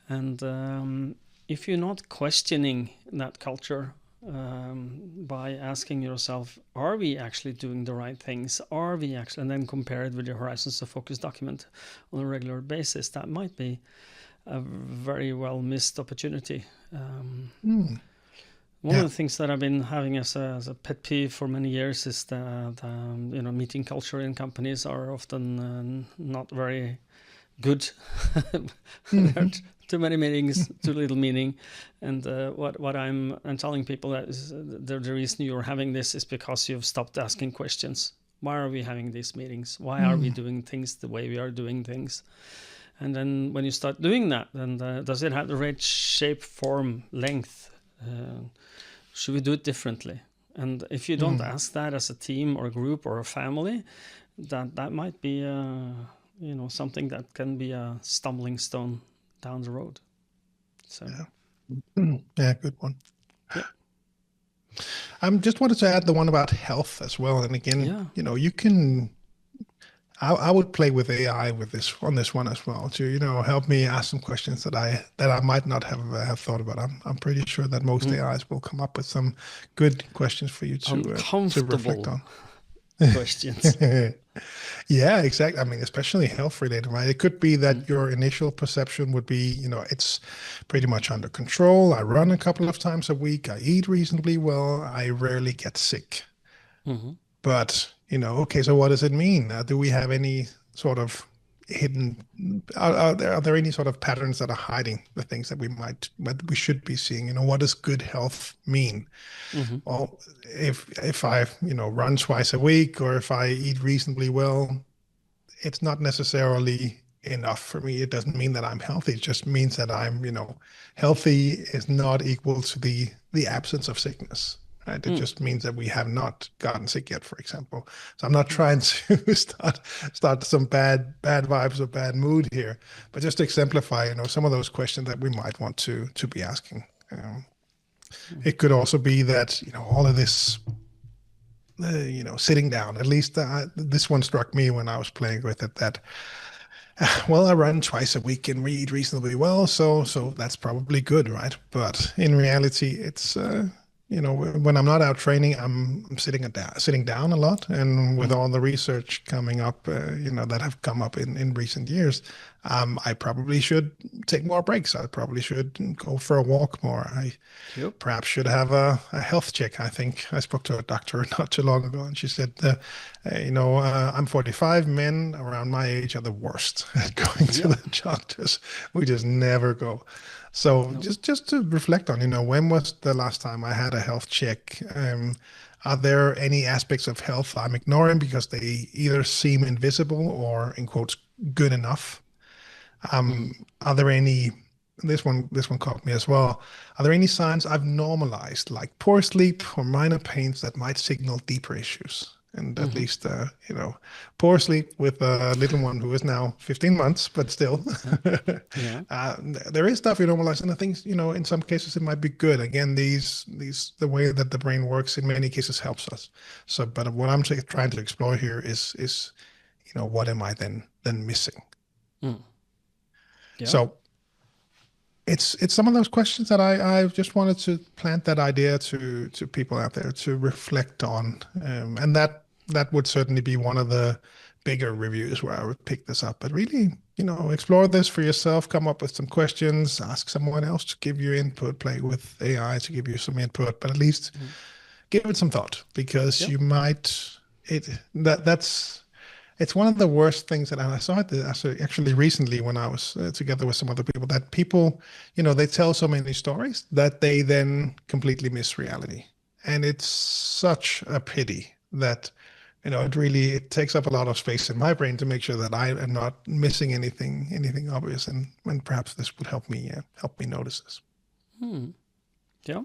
And if you're not questioning that culture by asking yourself, are we actually doing the right things? And then compare it with your Horizons of Focus document on a regular basis, that might be a very well missed opportunity. One of the things that I've been having as a pet peeve for many years is the meeting culture in companies are often not very good. Too many meetings, too little meaning. And what I'm telling people that is the reason you're having this is because you've stopped asking questions. Why are we having these meetings? Why are we doing things the way we are doing things? And then when you start doing that, then does it have the right shape, form, length? Should we do it differently? And if you don't ask that as a team or a group or a family, that might be something that can be a stumbling stone down the road. So yeah, good one. I just wanted to add the one about health as well. And again, you can. I would play with AI on this one as well to help me ask some questions that I might not have thought about. I'm pretty sure that most AIs will come up with some good questions for you to reflect on. Questions. Yeah, exactly. I mean, especially health related, right? It could be that your initial perception would be, it's pretty much under control. I run a couple of times a week. I eat reasonably well. I rarely get sick. But, okay, so what does it mean? Do we have any sort of hidden, are there any sort of patterns that are hiding the things that we should be seeing? What does good health mean? Well, if I, run twice a week, or if I eat reasonably well, it's not necessarily enough for me. It doesn't mean that I'm healthy. It just means that I'm, healthy is not equal to the absence of sickness. Right? It just means that we have not gotten sick yet, for example. So I'm not trying to start some bad vibes or bad mood here, but just to exemplify, some of those questions that we might want to be asking. It could also be that, all of this, sitting down, at least this one struck me when I was playing with it, that, well, I run twice a week and read reasonably well. So that's probably good, right? But in reality, it's, when I'm not out training, I'm sitting down a lot. And with all the research coming up, that have come up in recent years, I probably should take more breaks. I probably should go for a walk more. I Yep. perhaps should have a health check. I think I spoke to a doctor not too long ago, and she said, I'm 45. Men around my age are the worst at going to Yeah. the doctors. We just never go. So No. just to reflect on, when was the last time I had a health check? Are there any aspects of health I'm ignoring because they either seem invisible or, in quotes, good enough? Mm. Are there any, this one caught me as well. Are there any signs I've normalized, like poor sleep or minor pains that might signal deeper issues? And at Mm-hmm. least, poor sleep with a little one who is now 15 months, but still, Yeah. Yeah. uh, there is stuff you normalize. And I think, in some cases it might be good. Again, the way that the brain works in many cases helps us. So, but what I'm trying to explore here is, what am I then missing? Mm. Yeah. So it's some of those questions that I just wanted to plant that idea to people out there to reflect on, and that would certainly be one of the bigger reviews where I would pick this up. But really, explore this for yourself, come up with some questions, ask someone else to give you input, play with AI to give you some input, but at least Mm. give it some thought because Yep. you might that's it's one of the worst things that I saw it actually recently when I was together with some other people, that people, they tell so many stories that they then completely miss reality. And it's such a pity that, it takes up a lot of space in my brain to make sure that I am not missing anything obvious. And when perhaps this would help me notice this. Mm. Yeah.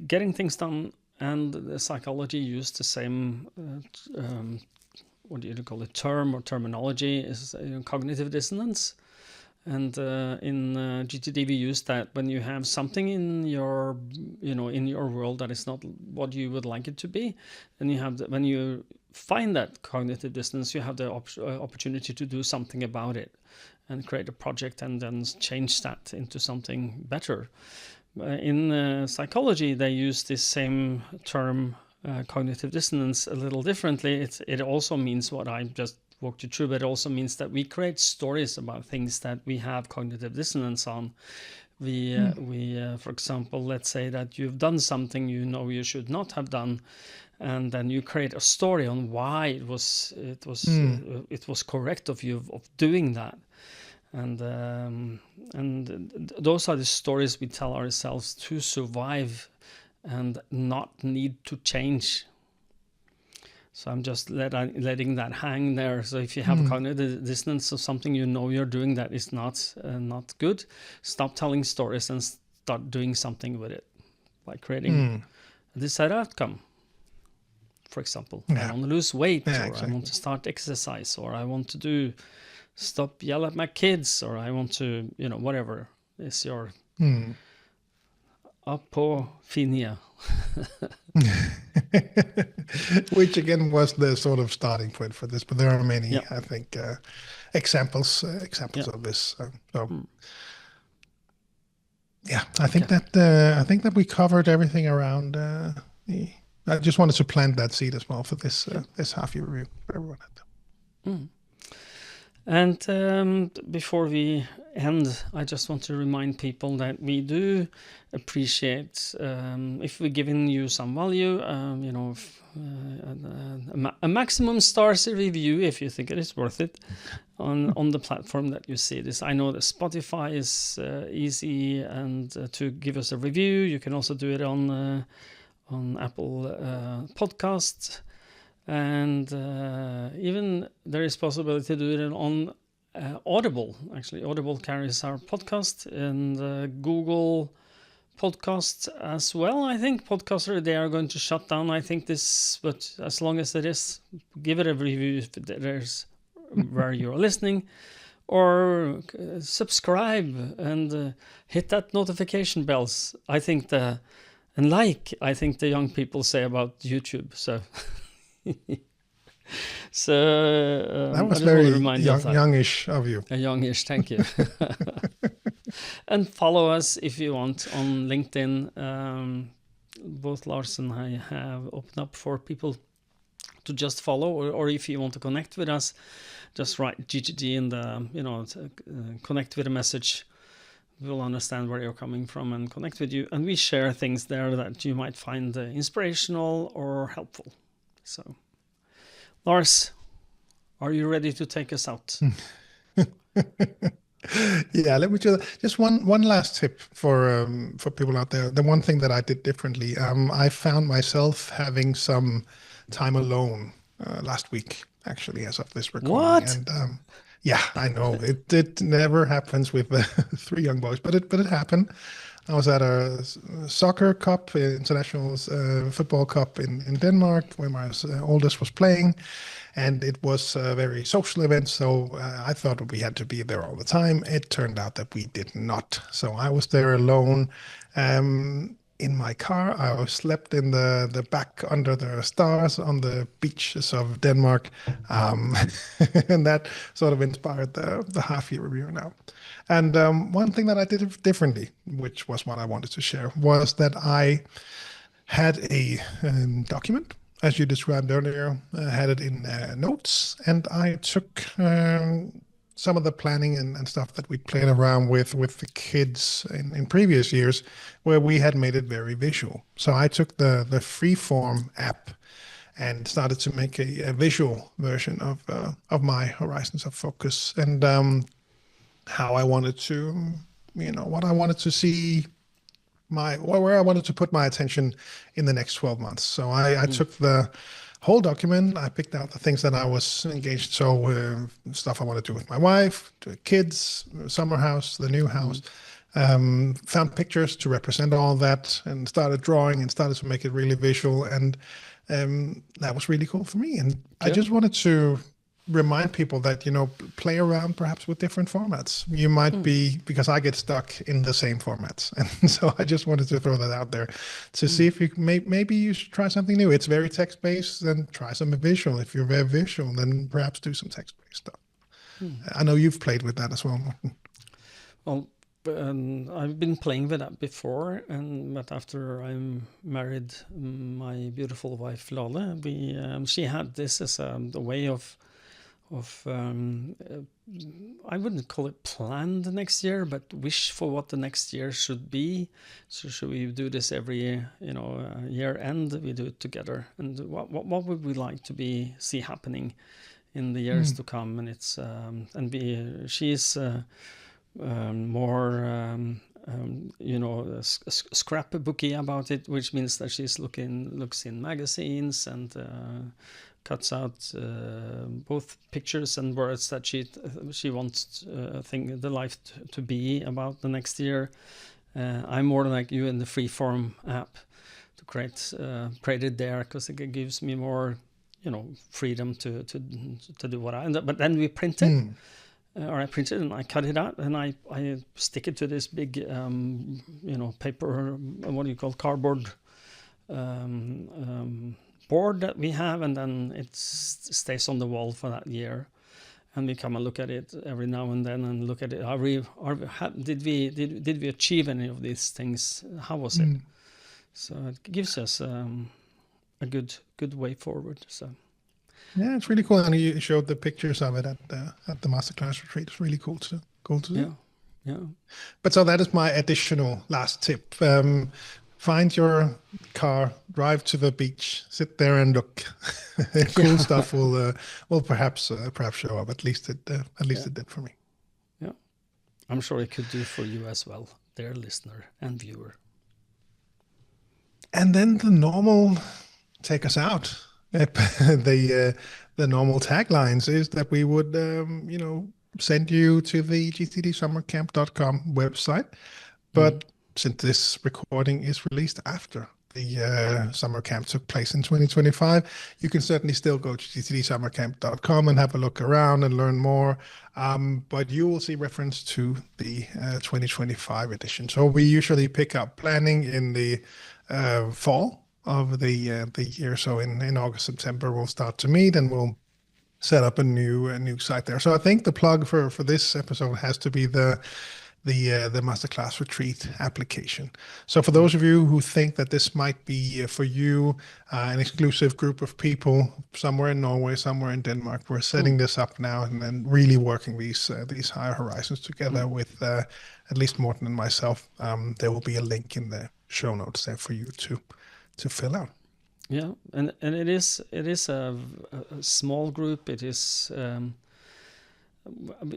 Getting things done and the psychology use the same what do you call it, term or terminology is cognitive dissonance. And in GTD we use that when you have something in your world that is not what you would like it to be, and when you find that cognitive dissonance, you have the opportunity to do something about it and create a project and then change that into something better. In psychology, they use this same term, cognitive dissonance, a little differently. It also means what I just walked you through, but it also means that we create stories about things that we have cognitive dissonance on. For example, let's say that you've done something you should not have done, and then you create a story on why it was correct of you of doing that. And those are the stories we tell ourselves to survive and not need to change. So I'm just letting that hang there. So if you have a cognitive dissonance of something you're doing that is not good, stop telling stories and start doing something with it by creating a desired outcome. For example, I want to lose weight, or exactly. I want to start exercise, or I want to stop yell at my kids, or I want to, whatever is your apophinia. Which again was the sort of starting point for this, but there are many, I think, examples of this. I think that we covered everything around. I just wanted to plant that seed as well for this this half year review for everyone out there. And before we end, I just want to remind people that we do appreciate if we're giving you some value, a maximum stars review if you think it is worth it on the platform that you see this. I know that Spotify is easy and to give us a review. You can also do it on Apple Podcasts. And even there is possibility to do it on Audible. Actually, Audible carries our podcast, and Google Podcasts as well. I think Podcaster, they are going to shut down, I think, this, but as long as it is, give it a review if there's where you're listening, or subscribe and hit that notification bells. I think I think the young people say about YouTube. So That was very youngish of you. Youngish, thank you. And follow us if you want on LinkedIn. Both Lars and I have opened up for people to just follow, or if you want to connect with us, just write GTD in the, connect with a message. We'll understand where you're coming from and connect with you. And we share things there that you might find inspirational or helpful. So, Lars, are you ready to take us out? Yeah, let me just one last tip for people out there. The one thing that I did differently, I found myself having some time alone last week, actually, as of this recording. What? And yeah, I know it never happens with 3 young boys, but it happened. I was at a soccer cup, international football cup in Denmark, where my oldest was playing. And it was a very social event, so I thought we had to be there all the time. It turned out that we did not. So I was there alone in my car. I slept in the back under the stars on the beaches of Denmark. And that sort of inspired the half-year review now. And one thing that I did differently, which was what I wanted to share, was that I had a document, as you described earlier, had it in notes, and I took some of the planning and stuff that we played around with the kids in previous years, where we had made it very visual. So I took the Freeform app and started to make a visual version of my horizons of focus, and how I wanted to, what I wanted to see, where I wanted to put my attention in the next 12 months. So I took the whole document. I picked out the things that I was engaged. So stuff I want to do with my wife, the kids, summer house, the new house. Found pictures to represent all that, and started drawing and started to make it really visual. And that was really cool for me. And I just wanted to remind people that, play around perhaps with different formats. You might be, because I get stuck in the same formats. And so I just wanted to throw that out there to see if you maybe you should try something new. It's very text-based, then try some visual. If you're very visual, then perhaps do some text-based stuff. I know you've played with that as well, Morten. Well, I've been playing with that before, but after I'm married, my beautiful wife Lale, she had this as a way of I wouldn't call it plan the next year, but wish for what the next year should be. So should we do this every year end? We do it together. And what would we like to see happening in the years to come? And it's she's more scrapbooky about it, which means that she looks in magazines and cuts out both pictures and words that she wants the life to be about the next year. I'm more like you in the Freeform app to create it there, because it gives me more freedom to do what I. But then we print it. Or I print it and I cut it out and I stick it to this big paper, what do you call, cardboard board that we have, and then it stays on the wall for that year, and we come and look at it every now and then and look at it. Did we achieve any of these things? How was it? So it gives us a good way forward. So yeah, it's really cool, and you showed the pictures of it at the Master Class Retreat. It's really cool to see. Yeah. But so that is my additional last tip. Find your car, drive to the beach, sit there and look. Cool stuff will perhaps show up. At least it did for me. Yeah, I'm sure it could do for you as well, dear listener and viewer. And then the normal take us out. The normal taglines is that we would send you to the gtdsummercamp.com website, but since this recording is released after the summer camp took place in 2025, you can certainly still go to gtdsummercamp.com and have a look around and learn more. But you will see reference to the 2025 edition. So we usually pick up planning in the fall of the year. So in August, September, we'll start to meet and we'll set up a new site there. So I think the plug for this episode has to be the the Masterclass Retreat application. So for those of you who think that this might be for you, an exclusive group of people somewhere in Norway, somewhere in Denmark, we're setting this up now and then really working these higher horizons together with at least Morten and myself. There will be a link in the show notes there for you to fill out. Yeah, and it is a small group. It is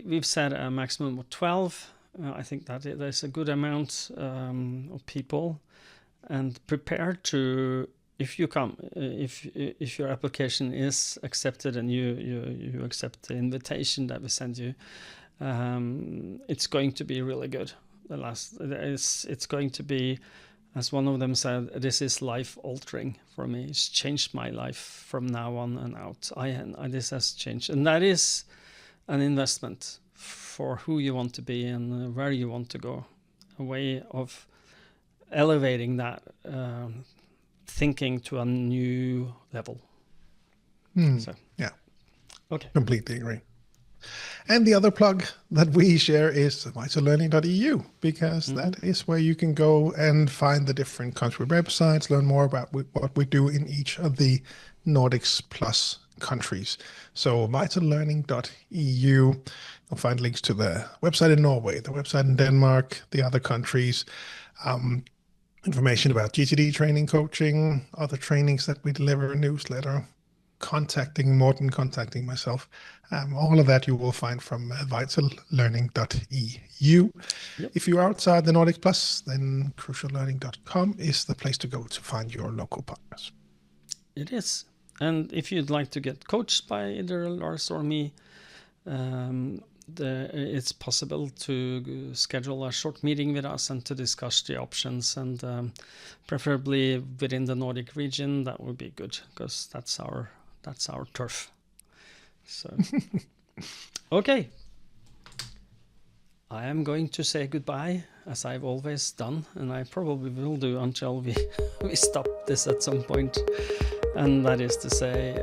we've set a maximum of 12. I think that there's a good amount of people, and prepare to, if you come, if your application is accepted and you accept the invitation that we send you, it's going to be really good. It's going to be, as one of them said, this is life altering for me. It's changed my life from now on and out. This has changed, and that is an investment for who you want to be and where you want to go. A way of elevating that thinking to a new level. So, yeah, okay, completely agree. And the other plug that we share is vitallearning.eu, because that is where you can go and find the different country websites, learn more about what we do in each of the Nordics Plus countries. So vitallearning.eu, you'll find links to the website in Norway, the website in Denmark, the other countries, information about GTD training, coaching, other trainings that we deliver, newsletter, contacting Morten, contacting myself. All of that you will find from vitallearning.eu. Yep. If you're outside the Nordic Plus, then cruciallearning.com is the place to go to find your local partners. It is. And if you'd like to get coached by either Lars or me, it's possible to schedule a short meeting with us and to discuss the options, and preferably within the Nordic region. That would be good, because that's our turf. So, okay. I am going to say goodbye, as I've always done, and I probably will do until we stop this at some point. And that is to say,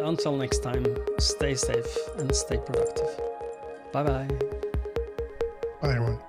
until next time, stay safe and stay productive. Bye-bye. Bye, everyone.